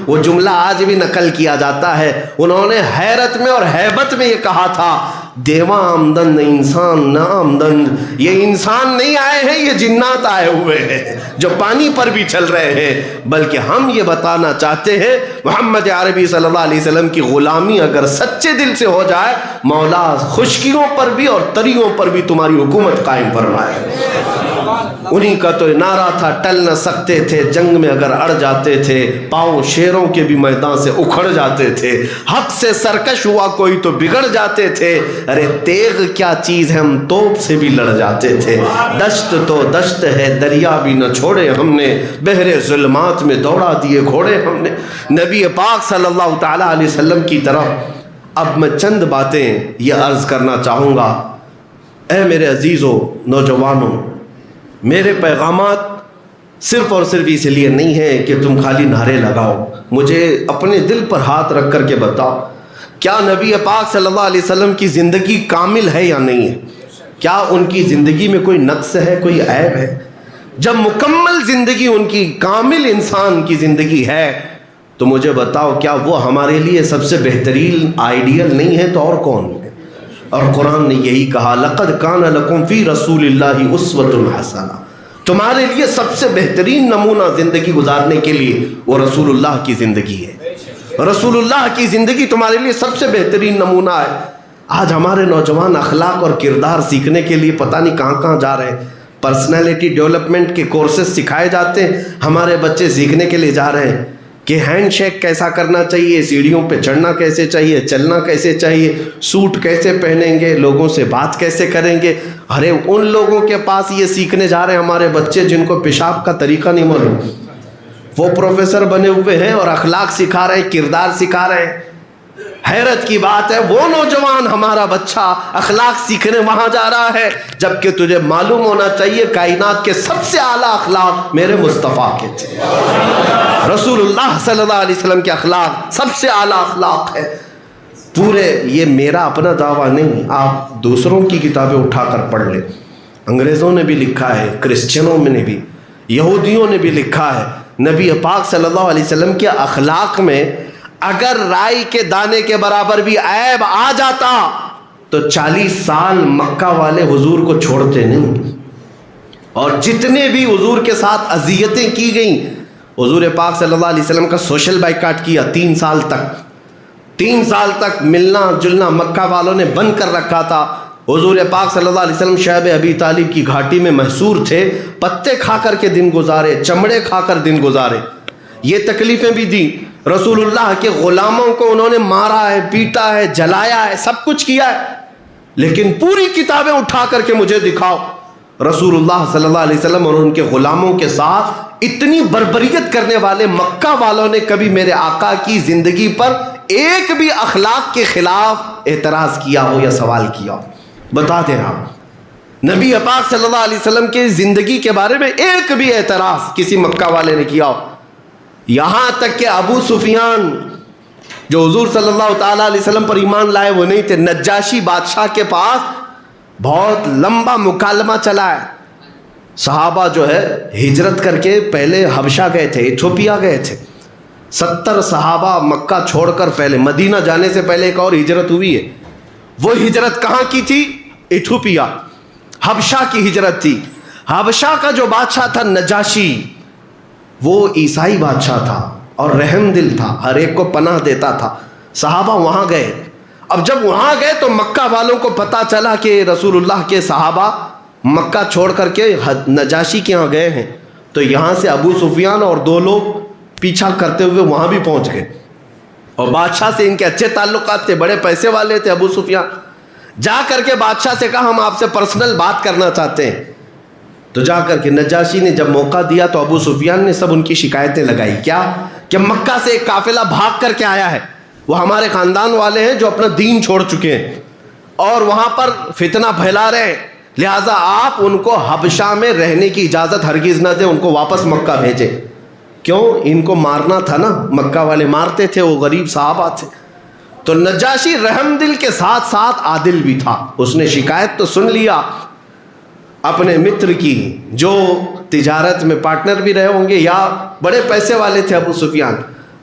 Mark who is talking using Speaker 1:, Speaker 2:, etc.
Speaker 1: وہ جملہ آج بھی نقل کیا جاتا ہے. انہوں نے حیرت میں اور ہیبت میں یہ کہا تھا دیواں آمدن انسان نہ آمدن. یہ انسان نہیں آئے ہیں، یہ جنات آئے ہوئے ہیں جو پانی پر بھی چل رہے ہیں. بلکہ ہم یہ بتانا چاہتے ہیں محمد عربی صلی اللہ علیہ وسلم کی غلامی اگر سچے دل سے ہو جائے، مولا خشکیوں پر بھی اور تریوں پر بھی تمہاری حکومت قائم فرمائے. انہی کا تو نعرہ تھا ٹل نہ سکتے تھے، جنگ میں اگر اڑ جاتے تھے، پاؤں شیروں کے بھی میدان سے اکھڑ جاتے تھے. حق سے سرکش ہوا کوئی تو بگڑ جاتے تھے. ارے تیغ کیا چیز ہے، ہم توپ سے بھی لڑ جاتے تھے. دشت تو دشت ہے، دریا بھی نہ چھوڑے ہم نے، بحر ظلمات میں دوڑا دیے گھوڑے ہم نے. نبی پاک صلی اللہ تعالیٰ علیہ وسلم کی طرف اب میں چند باتیں یہ عرض کرنا چاہوں گا. اے میرے عزیزو نوجوانوں، میرے پیغامات صرف اور صرف اس لیے نہیں ہیں کہ تم خالی نعرے لگاؤ. مجھے اپنے دل پر ہاتھ رکھ کر کے بتاؤ، کیا نبی پاک صلی اللہ علیہ وسلم کی زندگی کامل ہے یا نہیں ہے؟ کیا ان کی زندگی میں کوئی نقص ہے، کوئی عیب ہے؟ جب مکمل زندگی ان کی، کامل انسان کی زندگی ہے، تو مجھے بتاؤ کیا وہ ہمارے لیے سب سے بہترین آئیڈیل نہیں ہے تو اور کون ہے؟ اور قرآن نے یہی کہا لَقَدْ كَانَ لَكُمْ فِي رَسُولِ اللَّهِ أُسْوَةٌ حَسَنَةٌ. تمہارے لیے سب سے بہترین نمونہ زندگی گزارنے کے لیے وہ رسول اللہ کی زندگی ہے. رسول اللہ کی زندگی تمہارے لیے سب سے بہترین نمونہ ہے. آج ہمارے نوجوان اخلاق اور کردار سیکھنے کے لیے پتہ نہیں کہاں کہاں جا رہے ہیں. پرسنالٹی ڈیولپمنٹ کے کورسز سکھائے جاتے ہیں، ہمارے بچے سیکھنے کے لیے جا رہے ہیں کہ ہینڈ شیک کیسا کرنا چاہیے، سیڑھیوں پہ چڑھنا کیسے چاہیے، چلنا کیسے چاہیے، سوٹ کیسے پہنیں گے، لوگوں سے بات کیسے کریں گے. ارے ان لوگوں کے پاس یہ سیکھنے جا رہے ہیں ہمارے بچے جن کو پیشاب کا طریقہ نہیں معلوم. وہ پروفیسر بنے ہوئے ہیں اور اخلاق سکھا رہے ہیں، کردار سکھا رہے ہیں. حیرت کی بات ہے وہ نوجوان ہمارا بچہ اخلاق سیکھنے وہاں جا رہا ہے، جبکہ تجھے معلوم ہونا چاہیے کائنات کے سب سے اعلیٰ اخلاق میرے مصطفیٰ کے تھے. رسول اللہ صلی اللہ علیہ وسلم کے اخلاق سب سے اعلیٰ اخلاق ہے. پورے یہ میرا اپنا دعویٰ نہیں، آپ دوسروں کی کتابیں اٹھا کر پڑھ لیں. انگریزوں نے بھی لکھا ہے، کرسچنوں نے بھی، یہودیوں نے بھی لکھا ہے. نبی پاک صلی اللہ علیہ وسلم کے اخلاق میں اگر رائی کے دانے کے برابر بھی عیب آ جاتا تو 40 سال مکہ والے حضور کو چھوڑتے نہیں. اور جتنے بھی حضور کے ساتھ اذیتیں کی گئیں، حضور پاک صلی اللہ علیہ وسلم کا سوشل بائیکاٹ کیا 3 سال تک. 3 سال تک ملنا جلنا مکہ والوں نے بند کر رکھا تھا. حضور پاک صلی اللہ علیہ وسلم شعب ابی طالب کی گھاٹی میں محصور تھے، پتے کھا کر کے دن گزارے، چمڑے کھا کر دن گزارے. یہ تکلیفیں بھی دی. رسول اللہ کے غلاموں کو انہوں نے مارا ہے، پیٹا ہے، جلایا ہے، سب کچھ کیا ہے. لیکن پوری کتابیں اٹھا کر کے مجھے دکھاؤ رسول اللہ صلی اللہ علیہ وسلم اور ان کے غلاموں کے ساتھ اتنی بربریت کرنے والے مکہ والوں نے کبھی میرے آقا کی زندگی پر ایک بھی اخلاق کے خلاف اعتراض کیا ہو یا سوال کیا ہو؟ بتا دیں آپ، نبی پاک صلی اللہ علیہ وسلم کی زندگی کے بارے میں ایک بھی اعتراض کسی مکہ والے نے کیا ہو؟ یہاں تک کہ ابو سفیان جو حضور صلی اللہ تعالیٰ علیہ وسلم پر ایمان لائے وہ نہیں تھے، نجاشی بادشاہ کے پاس بہت لمبا مکالمہ چلا ہے. صحابہ جو ہے ہجرت کر کے پہلے حبشہ گئے تھے، ایتھوپیا گئے تھے. 70 صحابہ مکہ چھوڑ کر پہلے مدینہ جانے سے پہلے ایک اور ہجرت ہوئی ہے. وہ ہجرت کہاں کی تھی؟ ایتھوپیا، حبشہ کی ہجرت تھی. حبشہ کا جو بادشاہ تھا نجاشی، وہ عیسائی بادشاہ تھا اور رحم دل تھا، ہر ایک کو پناہ دیتا تھا. صحابہ وہاں گئے. اب جب وہاں گئے تو مکہ والوں کو پتہ چلا کہ رسول اللہ کے صحابہ مکہ چھوڑ کر کے نجاشی کے یہاں گئے ہیں. تو یہاں سے ابو سفیان اور 2 لوگ پیچھا کرتے ہوئے وہاں بھی پہنچ گئے. اور بادشاہ سے ان کے اچھے تعلقات تھے، بڑے پیسے والے تھے ابو سفیان. جا کر کے بادشاہ سے کہا ہم آپ سے پرسنل بات کرنا چاہتے ہیں. تو جا کر کے نجاشی نے جب موقع دیا تو ابو سفیان نے سب ان کی شکایتیں لگائی. کیا کہ مکہ سے ایک قافلہ بھاگ کر کے آیا ہے، وہ ہمارے خاندان والے ہیں جو اپنا دین چھوڑ چکے ہیں اور وہاں پر فتنہ پھیلا رہے ہیں، لہٰذا آپ ان کو حبشہ میں رہنے کی اجازت ہرگز نہ دیں، ان کو واپس مکہ بھیجیں. کیوں؟ ان کو مارنا تھا نا، مکہ والے مارتے تھے، وہ غریب صحابہ تھے. تو نجاشی رحم دل کے ساتھ ساتھ عادل بھی تھا. اس نے شکایت تو سن لیا اپنے متر کی جو تجارت میں پارٹنر بھی رہے ہوں گے یا بڑے پیسے والے تھے ابو سفیان.